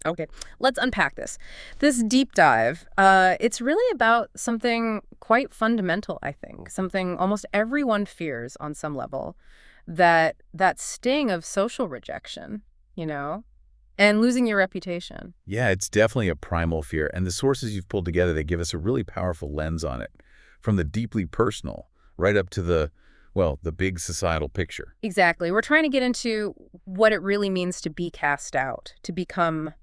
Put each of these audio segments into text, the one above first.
Okay, let's unpack this. This deep dive, it's really about something quite fundamental, I think, something almost everyone fears on some level, that sting of social rejection, you know, and losing your reputation. Yeah, it's definitely a primal fear, and the sources you've pulled together, they give us a really powerful lens on it, from the deeply personal right up to the big societal picture. Exactly. We're trying to get into what it really means to be cast out, to become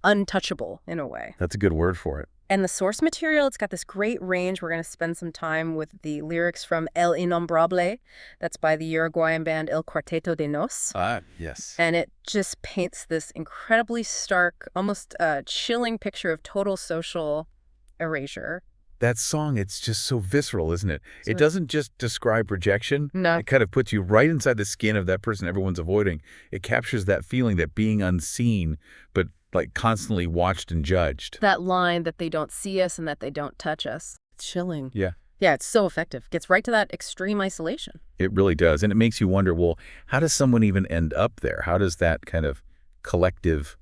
untouchable in a way. That's a good word for it. And the source material, it's got this great range. We're going to spend some time with the lyrics from El Innombrable. That's by the Uruguayan band El Cuarteto de Nos. Yes. And it just paints this incredibly stark, almost chilling picture of total social erasure. That song, it's just so visceral, isn't it? So It doesn't just describe rejection. No. It kind of puts you right inside the skin of that person everyone's avoiding. It captures that feeling that being unseen, but like constantly watched and judged. That line that they don't see us and that they don't touch us. It's chilling. Yeah, Yeah, it's so effective. Gets right to that extreme isolation. it really does. And it makes you wonder, well, how does someone even end up there? How does that kind of collective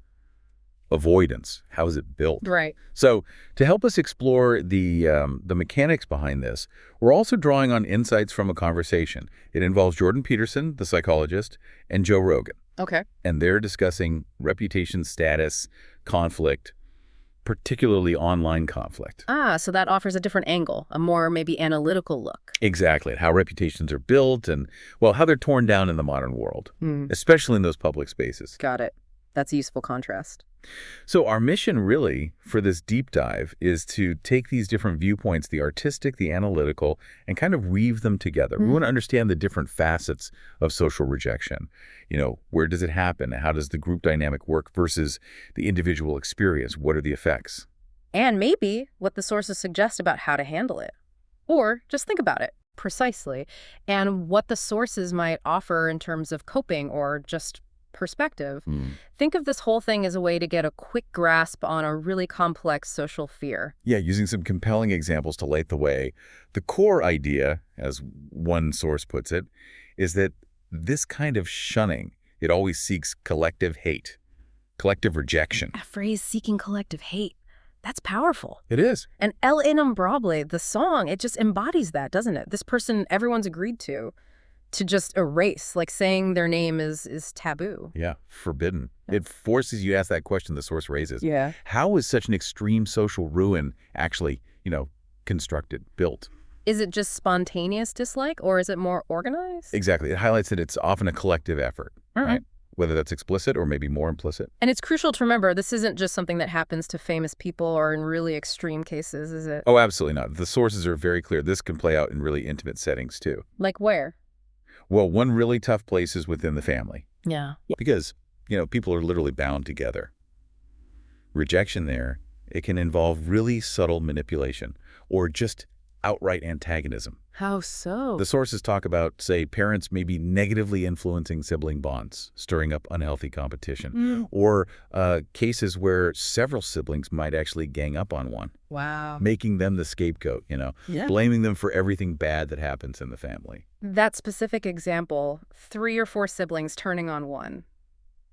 avoidance, how is it built? Right. So to help us explore the mechanics behind this, we're also drawing on insights from a conversation. It involves Jordan Peterson, the psychologist, and Joe Rogan. Okay. And they're discussing reputation status, conflict, particularly online conflict. So that offers a different angle, a more maybe analytical look. Exactly, how reputations are built and, well, how they're torn down in the modern world, especially in those public spaces. Got it. That's a useful contrast. So our mission really for this deep dive is to take these different viewpoints, the artistic, the analytical, and kind of weave them together. We want to understand the different facets of social rejection. You know, where does it happen? How does the group dynamic work versus the individual experience? What are the effects? And maybe what the sources suggest about how to handle it. Or just think about it precisely, and what the sources might offer in terms of coping or just perspective. Think of this whole thing as a way to get a quick grasp on a really complex social fear. Yeah, using some compelling examples to light the way. The core idea, as one source puts it, is that this kind of shunning, it always seeks collective hate, collective rejection. A phrase seeking collective hate. That's powerful. It is. And El Innombrable, the song, it just embodies that, doesn't it? This person everyone's agreed to just erase, like saying their name is taboo. Yeah, forbidden. It forces you to ask that question the source raises. Yeah. How is such an extreme social ruin actually, constructed, built? Is it just spontaneous dislike, or is it more organized? Exactly. It highlights that it's often a collective effort, right? Whether that's explicit or maybe more implicit. And it's crucial to remember this isn't just something that happens to famous people or in really extreme cases, is it? Oh, absolutely not. The sources are very clear. This can play out in really intimate settings, too. Like where? Well, one really tough place is within the family. Yeah. Because, people are literally bound together. Rejection there, it can involve really subtle manipulation or just outright antagonism. How so? The sources talk about, say, parents maybe negatively influencing sibling bonds, stirring up unhealthy competition, or cases where several siblings might actually gang up on one. Wow. Making them the scapegoat, Yeah. blaming them for everything bad that happens in the family. That specific example, 3 or 4 siblings turning on one,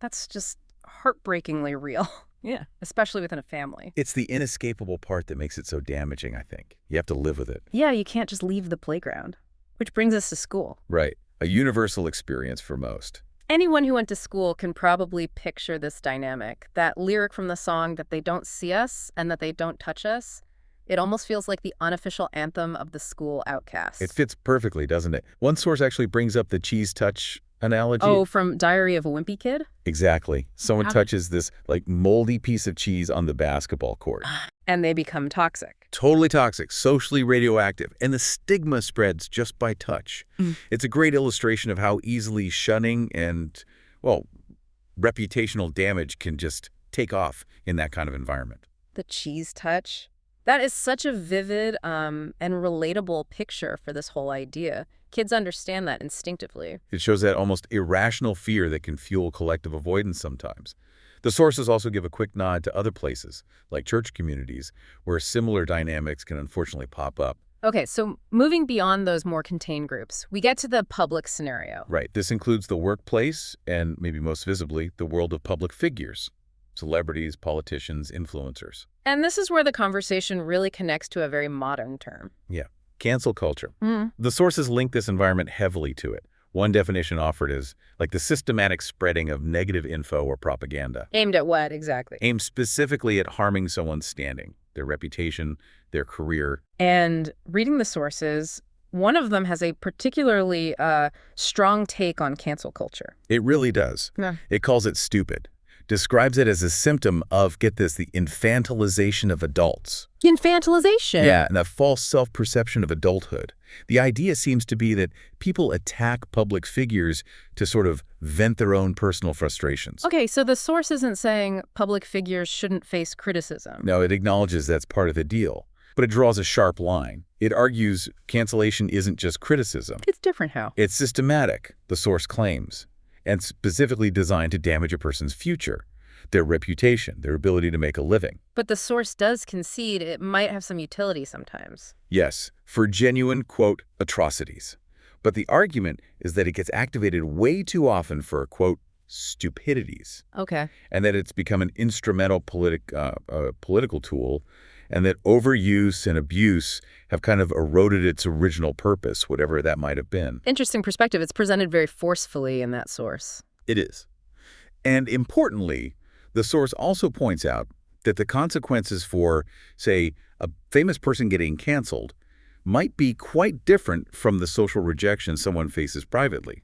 that's just heartbreakingly real. Yeah. Especially within a family. It's the inescapable part that makes it so damaging, I think. You have to live with it. Yeah, you can't just leave the playground. Which brings us to school. Right. A universal experience for most. Anyone who went to school can probably picture this dynamic. That lyric from the song that they don't see us and that they don't touch us. It almost feels like the unofficial anthem of the school outcast. It fits perfectly, doesn't it? One source actually brings up the cheese touch analogy. Oh, from Diary of a Wimpy Kid? Exactly. Someone touches this moldy piece of cheese on the basketball court. And they become toxic. Totally toxic, socially radioactive, and the stigma spreads just by touch. It's a great illustration of how easily shunning and, reputational damage can just take off in that kind of environment. The cheese touch. That is such a vivid and relatable picture for this whole idea. Kids understand that instinctively. It shows that almost irrational fear that can fuel collective avoidance sometimes. The sources also give a quick nod to other places, like church communities, where similar dynamics can unfortunately pop up. Okay, so moving beyond those more contained groups, we get to the public scenario. Right. This includes the workplace and, maybe most visibly, the world of public figures. celebrities, politicians, influencers. And this is where the conversation really connects to a very modern term. Yeah. Cancel culture. Mm. The sources link this environment heavily to it. One definition offered is like the systematic spreading of negative info or propaganda, Aimed at what, exactly? aimed specifically at harming someone's standing, their reputation, their career. And reading the sources, one of them has a particularly strong take on cancel culture. It really does. Yeah. It calls it stupid, describes it as a symptom of, get this, the infantilization of adults. Infantilization. Yeah, and a false self-perception of adulthood. The idea seems to be that people attack public figures to sort of vent their own personal frustrations. Okay, so the source isn't saying public figures shouldn't face criticism. No, it acknowledges that's part of the deal, but it draws a sharp line. It argues cancellation isn't just criticism. It's different how? It's systematic, the source claims, and specifically designed to damage a person's future, their reputation, their ability to make a living. But the source does concede it might have some utility sometimes. Yes, for genuine, quote, atrocities. But the argument is that it gets activated way too often for, quote, stupidities, Okay. and that it's become an instrumental political tool, and that overuse and abuse have kind of eroded its original purpose, whatever that might have been. Interesting perspective. It's presented very forcefully in that source. It is. And importantly, the source also points out that the consequences for, say, a famous person getting canceled might be quite different from the social rejection someone faces privately,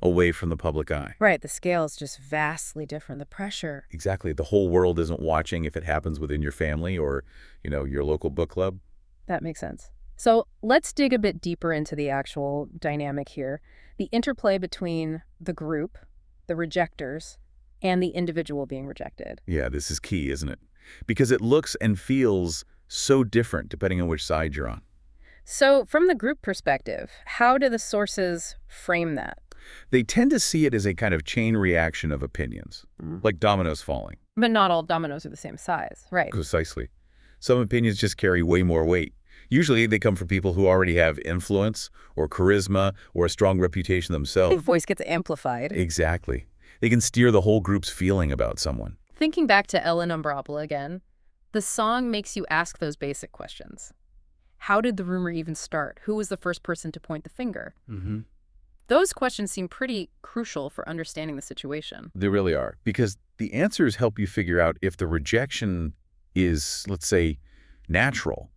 away from the public eye. Right, the scale is just vastly different. The pressure. Exactly. The whole world isn't watching if it happens within your family or, your local book club. That makes sense. So let's dig a bit deeper into the actual dynamic here. The interplay between the group, the rejectors, and the individual being rejected. Yeah, this is key, isn't it? Because it looks and feels so different depending on which side you're on. So from the group perspective, how do the sources frame that? They tend to see it as a kind of chain reaction of opinions, like dominoes falling. But not all dominoes are the same size, right? Precisely. Some opinions just carry way more weight. Usually they come from people who already have influence or charisma or a strong reputation The themselves. voice gets amplified. Exactly. They can steer the whole group's feeling about someone. Thinking back to Innombrable again, the song makes you ask those basic questions. How did the rumor even start? Who was the first person to point the finger? Mm-hmm. Those questions seem pretty crucial for understanding the situation. They really are, because the answers help you figure out if the rejection is, let's say, natural,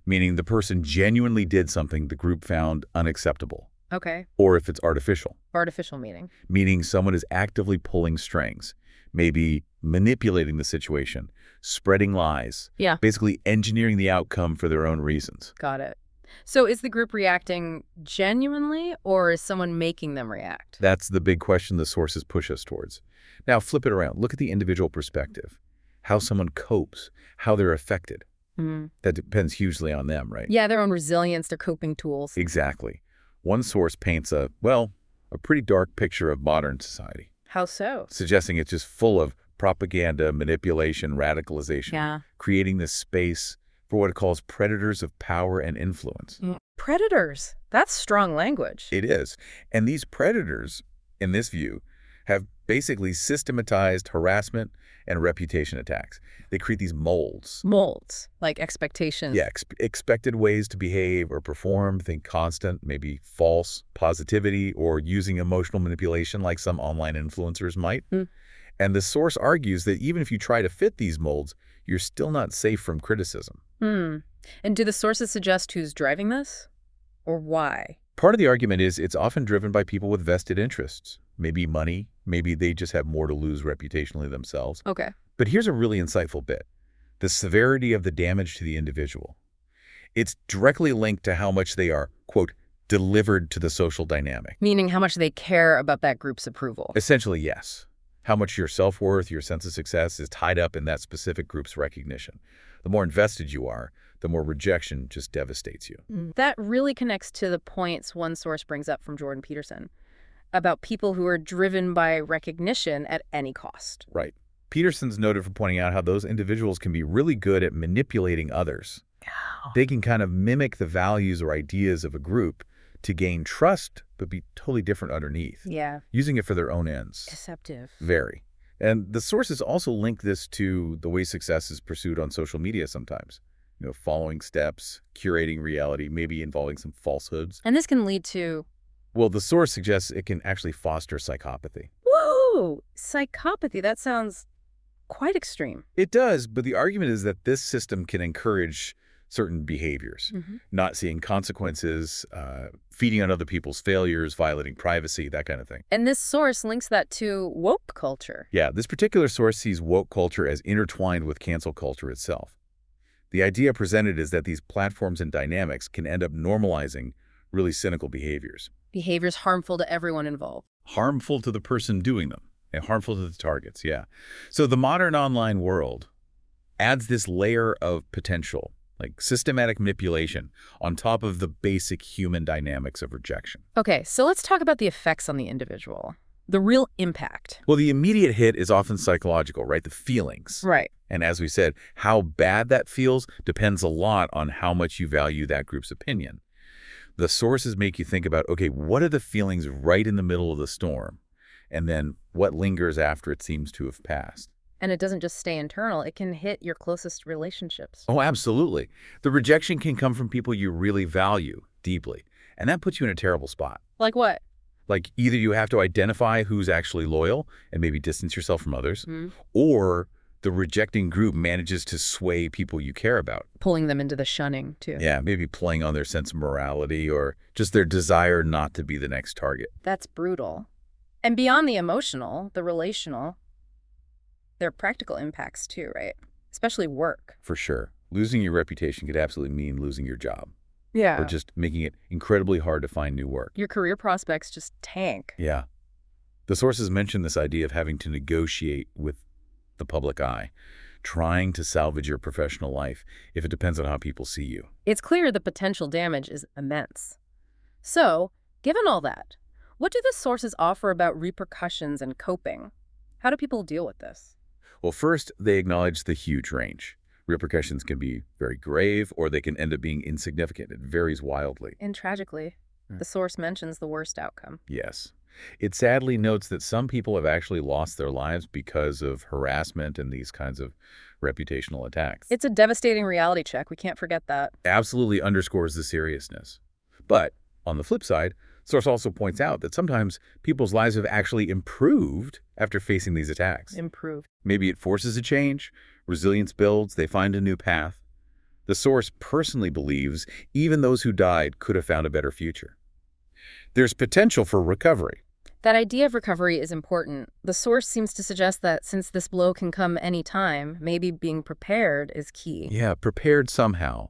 meaning the person genuinely did something the group found unacceptable, Okay. or if it's artificial, Artificial meaning. meaning someone is actively pulling strings, maybe manipulating the situation, spreading lies, Yeah. basically engineering the outcome for their own reasons. Got it. So is the group reacting genuinely, or is someone making them react? That's the big question the sources push us towards. Now flip it around. Look at the individual perspective, how someone copes, how they're affected. Mm. That depends hugely on them, right? Yeah, their own resilience, their coping tools. Exactly. One source paints a pretty dark picture of modern society, How so? suggesting it's just full of propaganda, manipulation, radicalization, Yeah. creating this space for what it calls predators of power and influence. Predators. That's strong language. It is. And these predators, in this view, have basically systematized harassment and reputation attacks. They create these molds. Molds, like expectations. Yeah, expected ways to behave or perform, think constant, maybe false positivity, or using emotional manipulation like some online influencers might. Mm. And the source argues that even if you try to fit these molds, you're still not safe from criticism. Hmm. And do the sources suggest who's driving this? Or why? Part of the argument is it's often driven by people with vested interests. Maybe money, maybe they just have more to lose reputationally themselves. Okay. But here's a really insightful bit. The severity of the damage to the individual. It's directly linked to how much they are, quote, delivered to the social dynamic. Meaning how much they care about that group's approval. Essentially, yes. How much your self-worth, your sense of success is tied up in that specific group's recognition. The more invested you are, the more rejection just devastates you. That really connects to the points one source brings up from Jordan Peterson about people who are driven by recognition at any cost. Right. Peterson's noted for pointing out how those individuals can be really good at manipulating others. They can kind of mimic the values or ideas of a group to gain trust, but be totally different underneath, Yeah. using it for their own ends. Deceptive. Very. And the sources also link this to the way success is pursued on social media sometimes. Following steps, curating reality, maybe involving some falsehoods. And this can lead to, Well, the source suggests it can actually foster psychopathy. whoa, psychopathy. That sounds quite extreme. It does, but the argument is that this system can encourage certain behaviors, not seeing consequences, feeding on other people's failures, violating privacy, that kind of thing. And this source links that to woke culture. Yeah, this particular source sees woke culture as intertwined with cancel culture itself. The idea presented is that these platforms and dynamics can end up normalizing really cynical behaviors. Behaviors harmful to everyone involved. Harmful to the person doing them and harmful to the targets, yeah. So the modern online world adds this layer of potential, like systematic manipulation, on top of the basic human dynamics of rejection. Okay, so let's talk about the effects on the individual. The real impact. Well, the immediate hit is often psychological, right? The feelings. Right. And as we said, how bad that feels depends a lot on how much you value that group's opinion. The sources make you think about, okay, what are the feelings right in the middle of the storm? And then what lingers after it seems to have passed? And it doesn't just stay internal. It can hit your closest relationships. Oh, absolutely. The rejection can come from people you really value deeply. And that puts you in a terrible spot. Like what? Like either you have to identify who's actually loyal and maybe distance yourself from others, or the rejecting group manages to sway people you care about. Pulling them into the shunning, too. Yeah, maybe playing on their sense of morality or just their desire not to be the next target. That's brutal. And beyond the emotional, the relational, there are practical impacts, too, right? Especially work. For sure. Losing your reputation could absolutely mean losing your job. Yeah. Or just making it incredibly hard to find new work. Your career prospects just tank. Yeah. The sources mention this idea of having to negotiate with the public eye, trying to salvage your professional life if it depends on how people see you. It's clear the potential damage is immense. So, given all that, what do the sources offer about repercussions and coping? How do people deal with this? Well, first, they acknowledge the huge range. Repercussions can be very grave, or they can end up being insignificant. It varies wildly. And tragically, the source mentions the worst outcome. Yes. It sadly notes that some people have actually lost their lives because of harassment and these kinds of reputational attacks. It's a devastating reality check. We can't forget that. Absolutely underscores the seriousness. But on the flip side, source also points out that sometimes people's lives have actually improved after facing these attacks. Improved. Maybe it forces a change, resilience builds, they find a new path. The source personally believes even those who died could have found a better future. There's potential for recovery. That idea of recovery is important. The source seems to suggest that since this blow can come any time, maybe being prepared is key. Yeah, prepared somehow.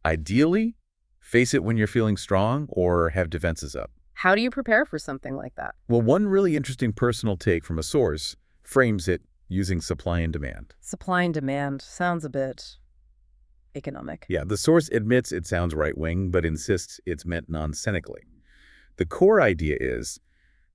Ideally, face it when you're feeling strong or have defenses up. How do you prepare for something like that? Well, one really interesting personal take from a source frames it using supply and demand. Supply and demand sounds a bit economic. Yeah, the source admits it sounds right-wing, but insists it's meant non-cynically. The core idea is,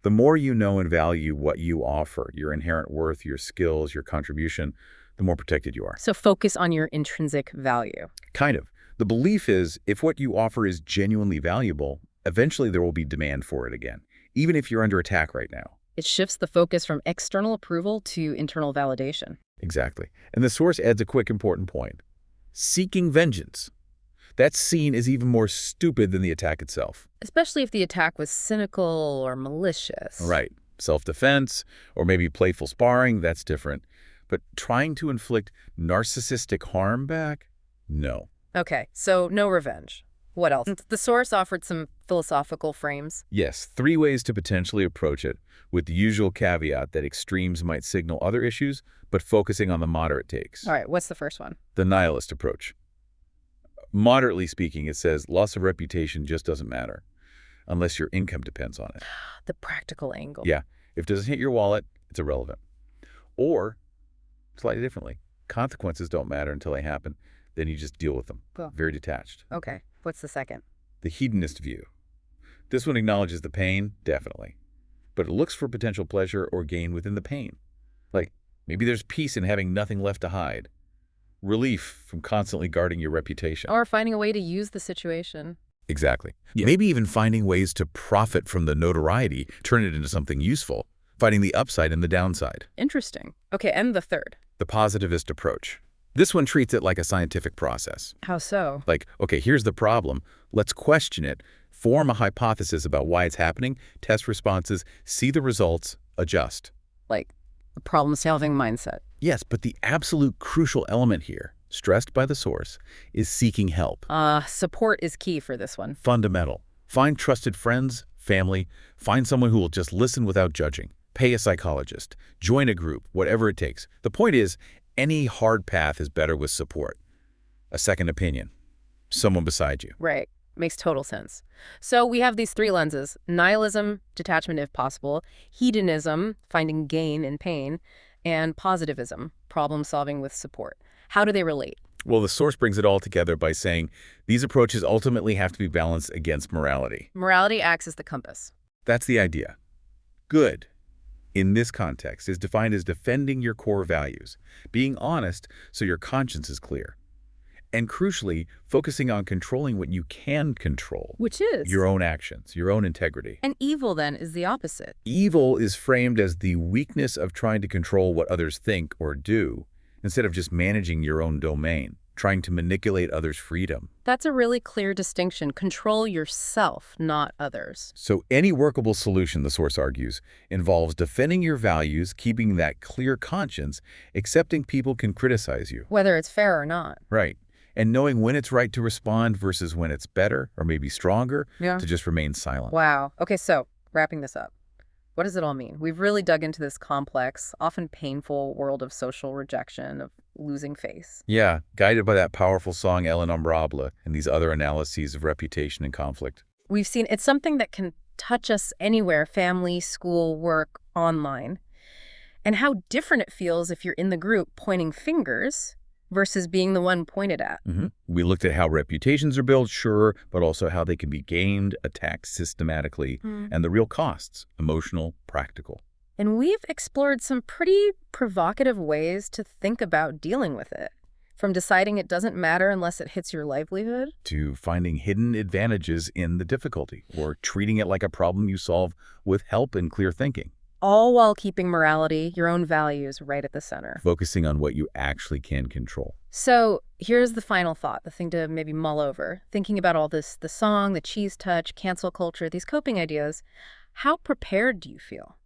the more you know and value what you offer, your inherent worth, your skills, your contribution, the more protected you are. So focus on your intrinsic value. Kind of. The belief is, if what you offer is genuinely valuable, eventually there will be demand for it again, even if you're under attack right now. It shifts the focus from external approval to internal validation. Exactly. And the source adds a quick important point. Seeking vengeance. That's seen as even more stupid than the attack itself. Especially if the attack was cynical or malicious. Right. Self-defense or maybe playful sparring, that's different. But trying to inflict narcissistic harm back? No. Okay, so no revenge. What else? The source offered some philosophical frames. Yes, 3 ways to potentially approach it, with the usual caveat that extremes might signal other issues, but focusing on the moderate takes. All right, what's the first one? The nihilist approach. Moderately speaking, it says loss of reputation just doesn't matter unless your income depends on it. The practical angle. Yeah, if it doesn't hit your wallet, it's irrelevant. Or, slightly differently, consequences don't matter until they happen. Then you just deal with them. Cool. Very detached. Okay, what's the second? The hedonist view. This one acknowledges the pain, definitely. But it looks for potential pleasure or gain within the pain. Like, maybe there's peace in having nothing left to hide. Relief from constantly guarding your reputation. Or finding a way to use the situation. Exactly. Yeah. Maybe even finding ways to profit from the notoriety, turn it into something useful. finding the upside and the downside. Interesting. Okay, and the third. The positivist approach. This one treats it like a scientific process. How so? Like, okay, here's the problem. Let's question it, form a hypothesis about why it's happening, test responses, see the results, adjust. Like a problem-solving mindset. Yes, but the absolute crucial element here, stressed by the source, is seeking help. Support is key for this one. Fundamental. Find trusted friends, family, find someone who will just listen without judging. Pay a psychologist, join a group, whatever it takes. The point is, any hard path is better with support. A second opinion. Someone beside you. Right. Makes total sense. So we have these three lenses: nihilism, detachment if possible; hedonism, finding gain in pain; and positivism, problem solving with support. How do they relate? Well, the source brings it all together by saying these approaches ultimately have to be balanced against morality. Morality acts as the compass. That's the idea. Good, in this context, is defined as defending your core values, being honest so your conscience is clear, and crucially, focusing on controlling what you can control. Which is? Your own actions, your own integrity. And evil, then, is the opposite. Evil is framed as the weakness of trying to control what others think or do, instead of just managing your own domain, trying to manipulate others' freedom. That's a really clear distinction. Control yourself, not others. So any workable solution, the source argues, involves defending your values, keeping that clear conscience, accepting people can criticize you. Whether it's fair or not. Right. And knowing when it's right to respond versus when it's better, or maybe stronger, Yeah. to just remain silent. Wow. Okay, so wrapping this up. What does it all mean? We've really dug into this complex, often painful world of social rejection, of losing face. Yeah, guided by that powerful song El Innombrable and these other analyses of reputation and conflict. We've seen it's something that can touch us anywhere: family, school, work, online. And how different it feels if you're in the group pointing fingers versus being the one pointed at. We looked at how reputations are built, sure, but also how they can be gamed, attacked systematically, and the real costs, emotional, practical. And we've explored some pretty provocative ways to think about dealing with it. From deciding it doesn't matter unless it hits your livelihood, To finding hidden advantages in the difficulty, or treating it like a problem you solve with help and clear thinking. all while keeping morality, your own values, right at the center. Focusing on what you actually can control. So here's the final thought, the thing to maybe mull over. Thinking about all this, the song, the cheese touch, cancel culture, these coping ideas, how prepared do you feel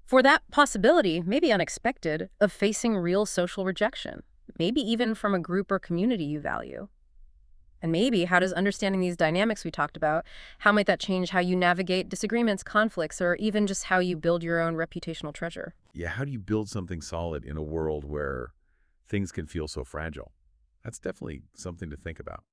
for that possibility, maybe unexpected, of facing real social rejection, maybe even from a group or community you value? And maybe, how does understanding these dynamics we talked about, how might that change how you navigate disagreements, conflicts, or even just how you build your own reputational treasure? Yeah, how do you build something solid in a world where things can feel so fragile? That's definitely something to think about.